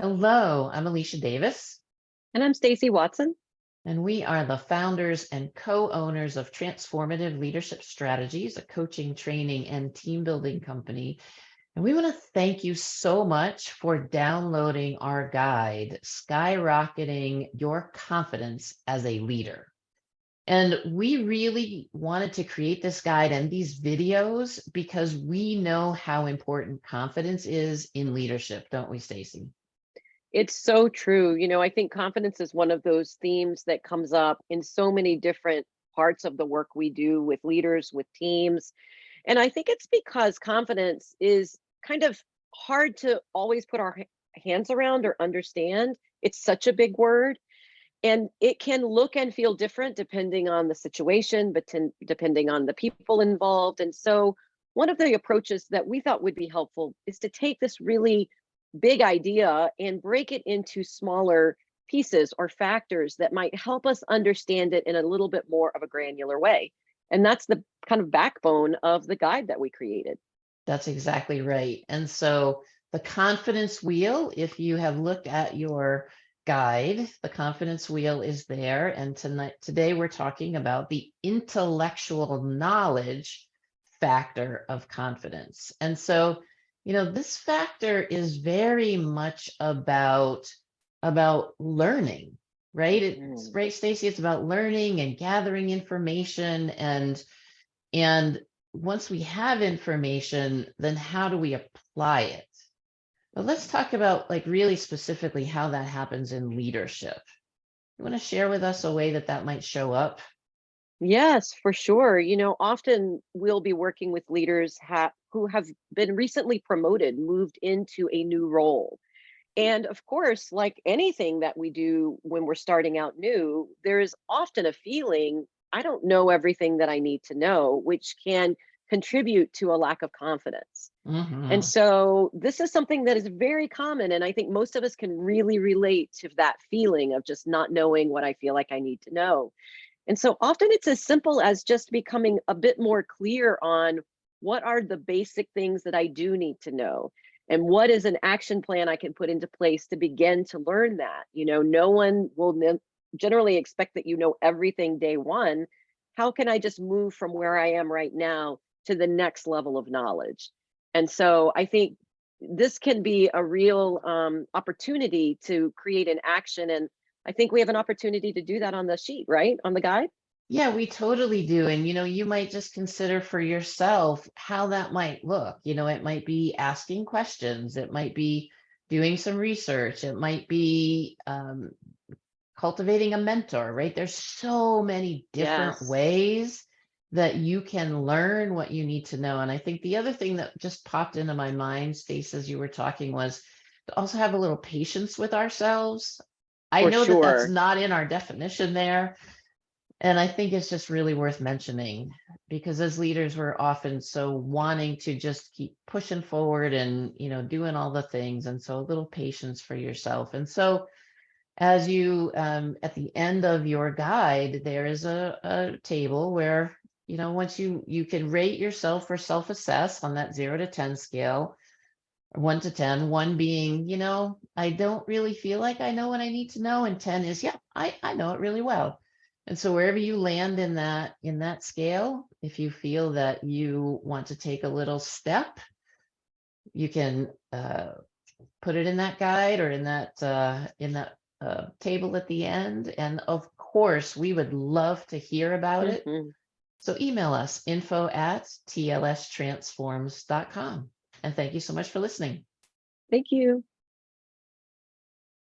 Hello, I'm Alicia Davis, And I'm Stacy Watson. and we are the founders and co-owners of Transformative Leadership Strategies, a coaching, training, and team building company. And we want to thank you so much for downloading our guide, Skyrocketing Your Confidence as a Leader. And we really wanted to create this guide and these videos because we know how important confidence is in leadership, don't we, Stacy? It's so true. I think confidence is one of those themes that comes up in so many different parts of the work we do with leaders, with teams. And I think it's because confidence is kind of hard to always put our hands around or understand. It's such a big word. And it can look and feel different depending on the situation, but depending on the people involved. And so, one of the approaches that we thought would be helpful is to take this really big idea and break it into smaller pieces or factors that might help us understand it in a little bit more of a granular way. And that's the kind of backbone of the guide that we created. That's exactly right. And so the confidence wheel, if you have looked at your guide, the confidence wheel is there. And today we're talking about the intellectual knowledge factor of confidence. And so, this factor is very much about learning, right? It's Mm. right, Stacy. It's about learning and gathering information and once we have information, then how do we apply it? But let's talk about like really specifically how that happens in leadership. You want to share with us a way that that might show up? Yes, for sure. Often we'll be working with leaders who have been recently promoted, moved into a new role. And of course, like anything that we do when we're starting out new, there is often a feeling, I don't know everything that I need to know, which can contribute to a lack of confidence. And Hmm. so this is something that is very common. And I think most of us can really relate to that feeling of just not knowing what I feel like I need to know. And so often it's as simple as just becoming a bit more clear on what are the basic things that I do need to know and what is an action plan I can put into place to begin to learn that. No one will generally expect that you know everything day one. How can I just move from where I am right now to the next level of knowledge? And so I think this can be a real opportunity to create an action. And I think we have an opportunity to do that on the sheet, right? On the guide. Yeah, we totally do. And you might just consider for yourself how that might look. It might be asking questions, it might be doing some research, it might be cultivating a mentor, right? There's so many different Yes. ways that you can learn what you need to know. And I think the other thing that just popped into my mind, Stace, as you were talking, was to also have a little patience with ourselves. I For know that that's sure. not in our definition there. And I think it's just really worth mentioning because as leaders, we're often so wanting to just keep pushing forward and, doing all the things. And so a little patience for yourself. And so as you at the end of your guide, there is a table where once you can rate yourself or self-assess on that 0 to 10 scale, 1 to 10, one being I don't really feel like I know what I need to know, and 10 is yeah, I know it really well. And so wherever you land in that scale, if you feel that you want to take a little step, you can put it in that guide or in that table at the end. And of course, we would love to hear about it. Mhm. So email us info@tlstransforms.com. And thank you so much for listening. Thank you.